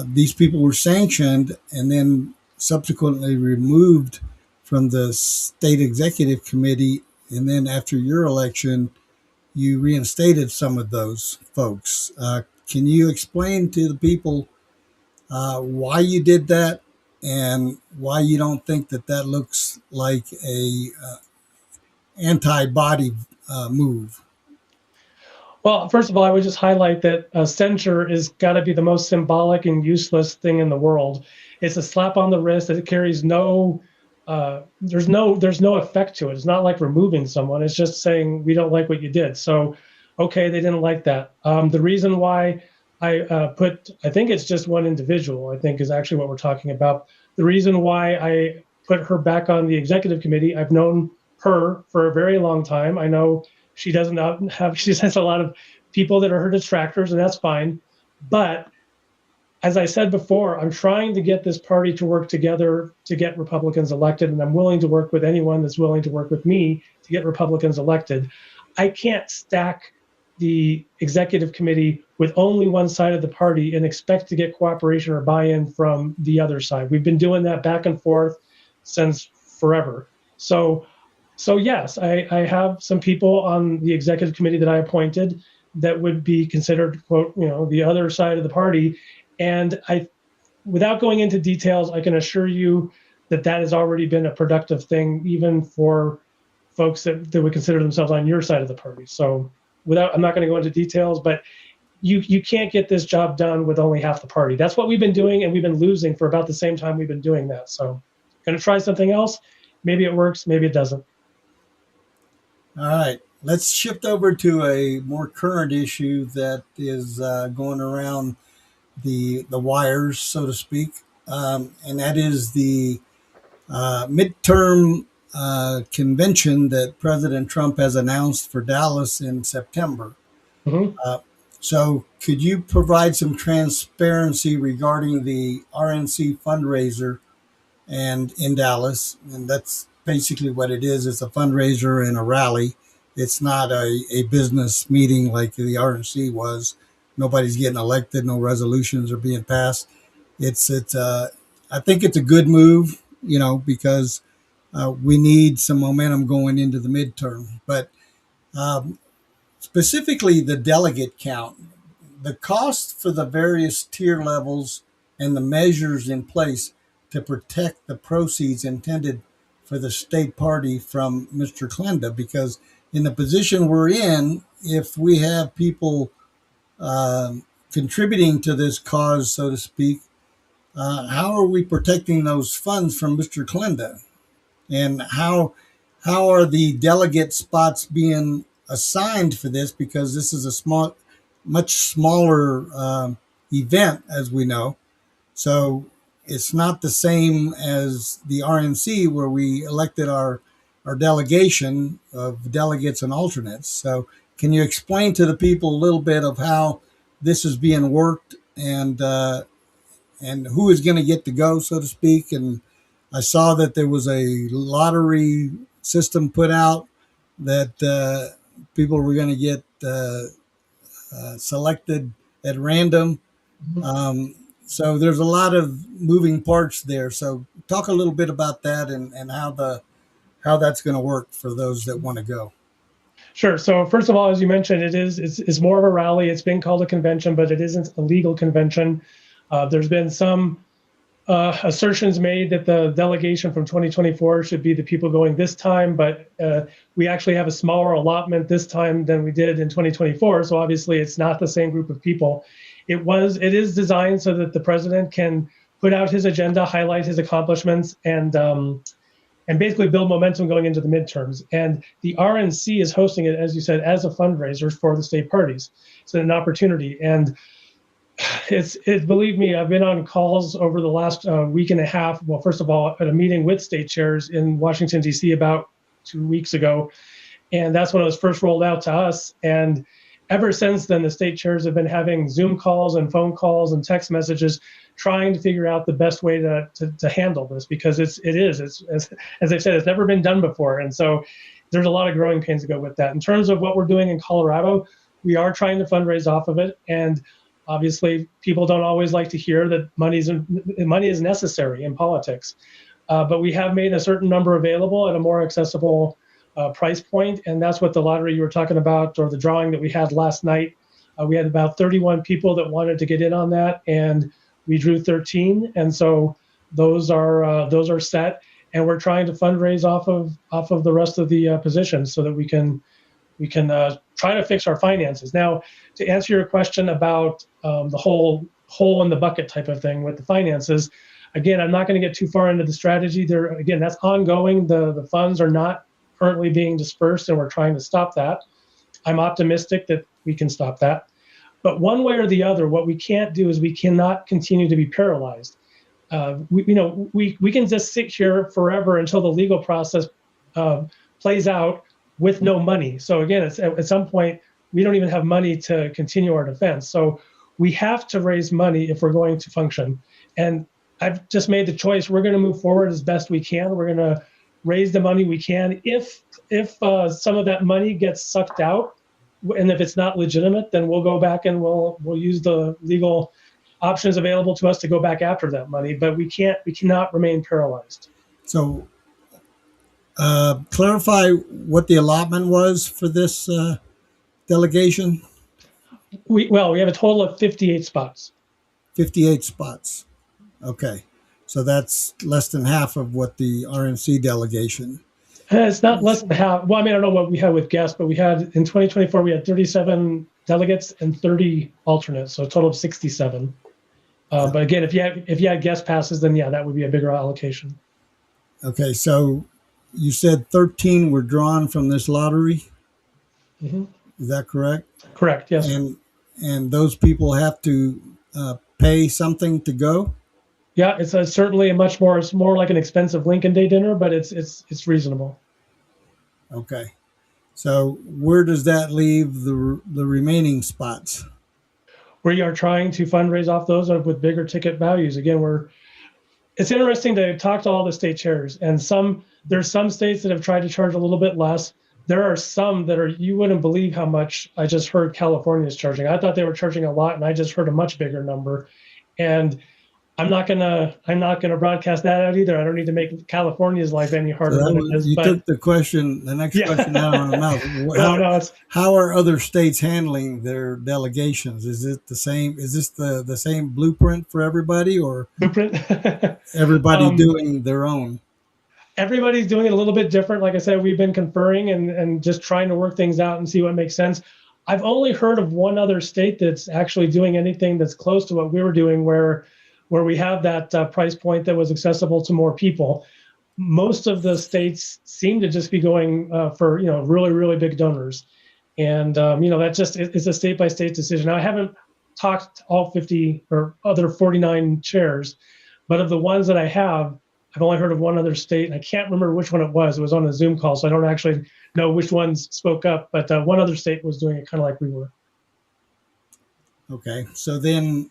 these people were sanctioned and then subsequently removed from the state executive committee. And then after your election, you reinstated some of those folks. Can you explain to the people why you did that and why you don't think that looks like a anti-body move? Well, first of all, I would just highlight that censure is got to be the most symbolic and useless thing in the world. It's a slap on the wrist. It carries there's no effect to it. It's not like removing someone. It's just saying we don't like what you did. So, okay, they didn't like that. The reason why I think it's just one individual, I think is actually what we're talking about. The reason why I put her back on the executive committee, I've known her for a very long time. I know she has a lot of people that are her detractors, and that's fine. But as I said before, I'm trying to get this party to work together to get Republicans elected, and I'm willing to work with anyone that's willing to work with me to get Republicans elected. I can't stack the executive committee with only one side of the party and expect to get cooperation or buy-in from the other side. We've been doing that back and forth since forever. So yes, I have some people on the executive committee that I appointed that would be considered, quote, the other side of the party. And without going into details, I can assure you that has already been a productive thing, even for folks that would consider themselves on your side of the party. So I'm not going to go into details, but you can't get this job done with only half the party. That's what we've been doing, and we've been losing for about the same time we've been doing that. So going to try something else. Maybe it works, maybe it doesn't. All right, let's shift over to a more current issue that is going around the wires, so to speak, and that is the midterm convention that President Trump has announced for Dallas in September. Mm-hmm. So could you provide some transparency regarding the RNC fundraiser and in Dallas? And that's basically what it is. It's a fundraiser and a rally. It's not a business meeting like the RNC was. Nobody's getting elected. No resolutions are being passed. I think it's a good move, because we need some momentum going into the midterm. But specifically the delegate count, the cost for the various tier levels and the measures in place to protect the proceeds intended for the state party from Mr. Klenda, because in the position we're in, if we have people contributing to this cause, so to speak, how are we protecting those funds from Mr. Klenda? And how are the delegate spots being assigned for this? Because this is a much smaller event, as we know. So it's not the same as the RNC, where we elected our delegation of delegates and alternates. So can you explain to the people a little bit of how this is being worked and who is going to get to go, so to speak, and I saw that there was a lottery system put out that people were going to get selected at random. So there's a lot of moving parts there. So talk a little bit about that and how that's going to work for those that want to go. Sure. So first of all, as you mentioned, it's more of a rally. It's been called a convention, but it isn't a legal convention. There's been some assertions made that the delegation from 2024 should be the people going this time, but we actually have a smaller allotment this time than we did in 2024. So obviously, it's not the same group of people. It is designed so that the president can put out his agenda, highlight his accomplishments, and basically build momentum going into the midterms. And the RNC is hosting it, as you said, as a fundraiser for the state parties. It's an opportunity. And believe me, I've been on calls over the last week and a half. Well, first of all, at a meeting with state chairs in Washington, D.C. about 2 weeks ago. And that's when it was first rolled out to us. And ever since then, the state chairs have been having Zoom calls and phone calls and text messages trying to figure out the best way to handle this, because it's as I said, it's never been done before. And so there's a lot of growing pains to go with that. In terms of what we're doing in Colorado, we are trying to fundraise off of it. And obviously, people don't always like to hear that money is necessary in politics. But we have made a certain number available at a more accessible price point. And that's what the lottery you were talking about, or the drawing that we had last night. We had about 31 people that wanted to get in on that, and we drew 13. And so those are set. And we're trying to fundraise off of the rest of the positions so that we can try to fix our finances. Now, to answer your question about the whole hole in the bucket type of thing with the finances, again, I'm not going to get too far into the strategy there. Again, that's ongoing. The funds are not currently being dispersed, and we're trying to stop that. I'm optimistic that we can stop that. But one way or the other, what we can't do is we cannot continue to be paralyzed. We can just sit here forever until the legal process plays out with no money. So again, at some point, we don't even have money to continue our defense. So we have to raise money if we're going to function. And I've just made the choice. We're going to move forward as best we can. We're going to raise the money we can. If some of that money gets sucked out, and if it's not legitimate, then we'll go back and we'll use the legal options available to us to go back after that money. But we cannot remain paralyzed. So clarify what the allotment was for this delegation. We have a total of 58 spots. 58 spots. Okay. So that's less than half of what the RNC delegation. It's not less than half. Well, I mean, I don't know what we had with guests, but we had in 2024, we had 37 delegates and 30 alternates, so a total of 67. But again, if you had guest passes, then yeah, that would be a bigger allocation. Okay, so you said 13 were drawn from this lottery. Mm-hmm. Is that correct? Correct. Yes. And those people have to pay something to go. Yeah, it's certainly it's more like an expensive Lincoln Day dinner, but it's reasonable. Okay, so where does that leave the remaining spots? We are trying to fundraise off those with bigger ticket values. Again, it's interesting to talk to all the state chairs, and there's some states that have tried to charge a little bit less. There are some that you wouldn't believe how much I just heard California is charging. I thought they were charging a lot, and I just heard a much bigger number. And I'm not gonna broadcast that out either. I don't need to make California's life any harder than it is. Took the next question out of my mouth. How are other states handling their delegations? Is it the same? Is this the same blueprint for everybody, or everybody doing their own? Everybody's doing it a little bit different. Like I said, we've been conferring and just trying to work things out and see what makes sense. I've only heard of one other state that's actually doing anything that's close to what we were doing, where we have that price point that was accessible to more people. Most of the states seem to just be going for really, really big donors. And that just is a state by state decision. Now, I haven't talked to all 50 or other 49 chairs, but of the ones that I have, I've only heard of one other state, and I can't remember which one it was. It was on a Zoom call, so I don't actually know which ones spoke up, but one other state was doing it kind of like we were. Okay, so then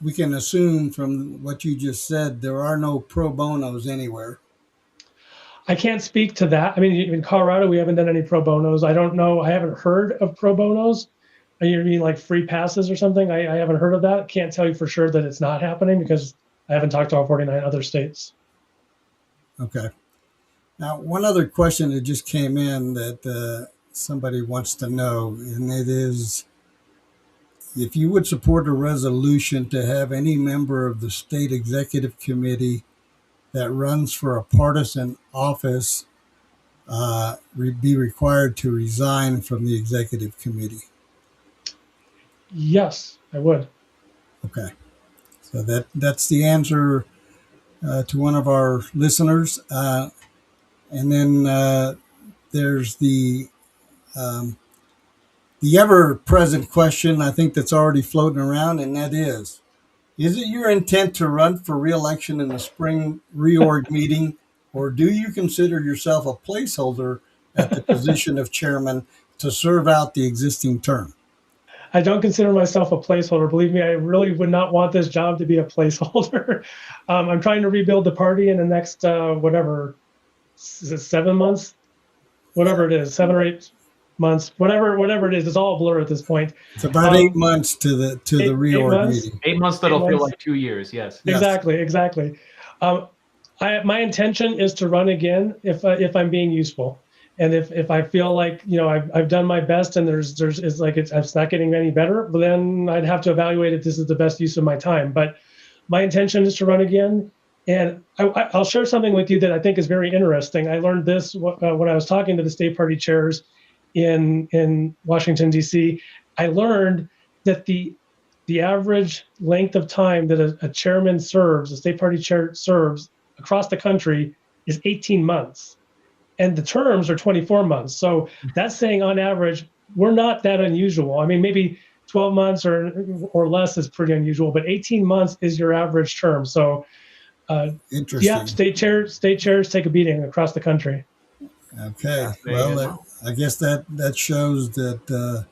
we can assume from what you just said, there are no pro bonos anywhere. I can't speak to that. I mean, in Colorado, we haven't done any pro bonos. I don't know. I haven't heard of pro bonos. You mean like free passes or something? I haven't heard of that. Can't tell you for sure that it's not happening because I haven't talked to all 49 other states. Okay. Now, one other question that just came in that somebody wants to know, and it is, if you would support a resolution to have any member of the state executive committee that runs for a partisan office be required to resign from the executive committee. Yes, I would. Okay. So that's the answer to one of our listeners. And then there's the ever-present question, I think, that's already floating around, and that is it your intent to run for re-election in the spring reorg meeting, or do you consider yourself a placeholder at the position of chairman to serve out the existing term? I don't consider myself a placeholder. Believe me, I really would not want this job to be a placeholder. I'm trying to rebuild the party in the next, 7 months? Whatever it is, 7 or 8 months, whatever it is, it's all a blur at this point. It's about 8 months to the reorg meeting. 8 months that'll feel like 2 years. Yes. Exactly. My intention is to run again if I'm being useful, and if I feel like I've done my best and it's not getting any better, then I'd have to evaluate if this is the best use of my time. But my intention is to run again. And I'll share something with you that I think is very interesting. I learned this when I was talking to the state party chairs in Washington, D.C. I learned that the average length of time that a chairman serves, a state party chair serves across the country is 18 months. And the terms are 24 months. So that's saying on average, we're not that unusual. I mean, maybe 12 months or less is pretty unusual, but 18 months is your average term. So interesting. Yeah, state chairs take a beating across the country. Okay. Well, I guess that shows that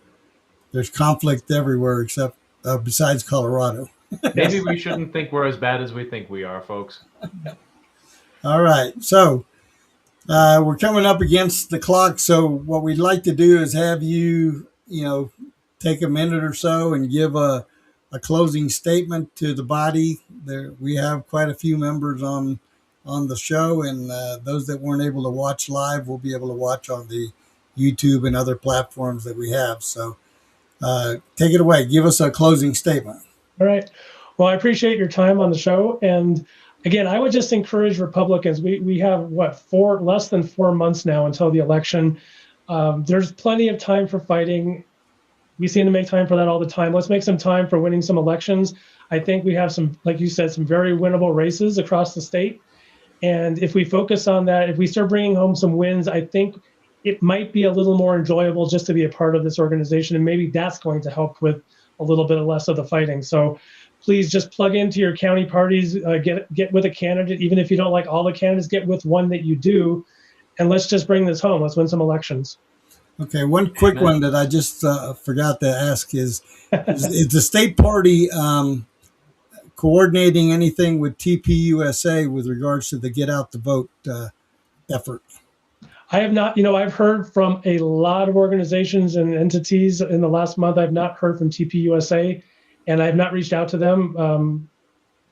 there's conflict everywhere except besides Colorado. Maybe we shouldn't think we're as bad as we think we are, folks. All right. So we're coming up against the clock. So what we'd like to do is have you, take a minute or so and give a closing statement to the body. We have quite a few members on the show, and those that weren't able to watch live will be able to watch on the YouTube and other platforms that we have. So take it away. Give us a closing statement. All right. Well, I appreciate your time on the show. And again, I would just encourage Republicans. We have less than 4 months now until the election. There's plenty of time for fighting. We seem to make time for that all the time. Let's make some time for winning some elections. I think we have some, like you said, some very winnable races across the state. And if we focus on that, if we start bringing home some wins, I think it might be a little more enjoyable just to be a part of this organization. And maybe that's going to help with a little bit less of the fighting. So please just plug into your county parties, get with a candidate. Even if you don't like all the candidates, get with one that you do. And let's just bring this home. Let's win some elections. Okay, one quick one that I just forgot to ask is the state party coordinating anything with TPUSA with regards to the Get Out the Vote effort? I have not, I've heard from a lot of organizations and entities in the last month. I've not heard from TPUSA, and I've not reached out to them.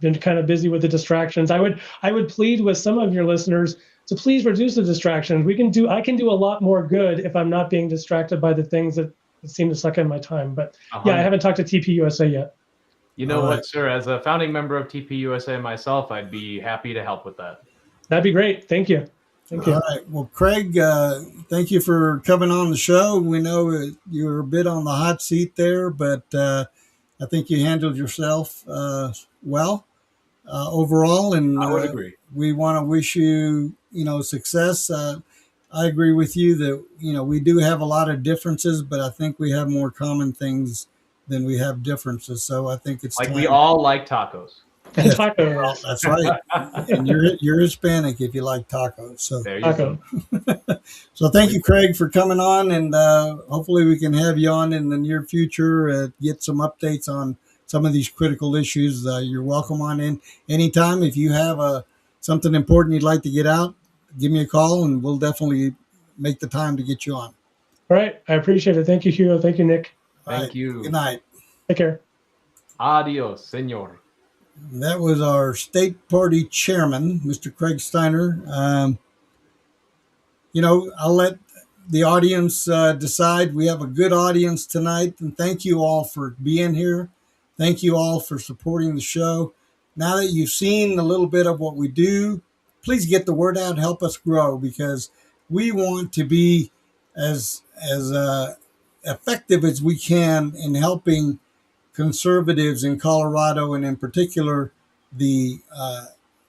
Been kind of busy with the distractions. I would plead with some of your listeners to please reduce the distractions. I can do a lot more good if I'm not being distracted by the things that seem to suck in my time. But yeah, I haven't talked to TPUSA yet. You know what, sir? As a founding member of TPUSA myself, I'd be happy to help with that. That'd be great. Thank you. Thank you. All right. Well, Craig, thank you for coming on the show. We know you're a bit on the hot seat there, but I think you handled yourself well overall. And I would agree. We want to wish you, success. I agree with you that, we do have a lot of differences, but I think we have more common things than we have differences. So I think it's like time. We all like tacos. Yes, tacos. That's right. And you're Hispanic if you like tacos. So there you go. So thank you, Craig, for coming on, and hopefully we can have you on in the near future. Get some updates on some of these critical issues, you're welcome on in anytime. If you have something important you'd like to get out, give me a call and we'll definitely make the time to get you on. All right. I appreciate it. Thank you, Hugo. Thank you, Nick. Thank you. Good night. Take care. Adios, senor. That was our state party chairman, Mr. Craig Steiner. I'll let the audience decide. We have a good audience tonight, and thank you all for being here. Thank you all for supporting the show. Now that you've seen a little bit of what we do, please get the word out, help us grow, because we want to be as effective as we can in helping conservatives in Colorado, and in particular the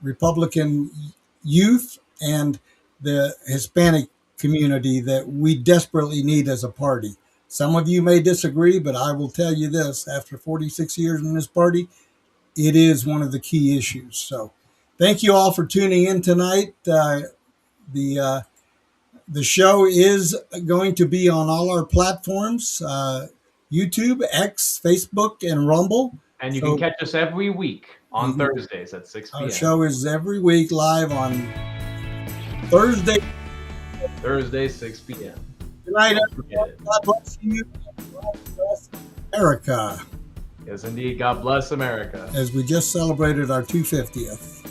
Republican youth and the Hispanic community that we desperately need as a party. Some of you may disagree, but I will tell you this, after 46 years in this party, it is one of the key issues. So thank you all for tuning in tonight. The show is going to be on all our platforms, YouTube, X, Facebook, and Rumble. And you can catch us every week on Thursdays at 6 p.m. Our show is every week live on Thursday, 6 p.m. Good night, everyone. God bless you. God bless America. Yes, indeed. God bless America. As we just celebrated our 250th.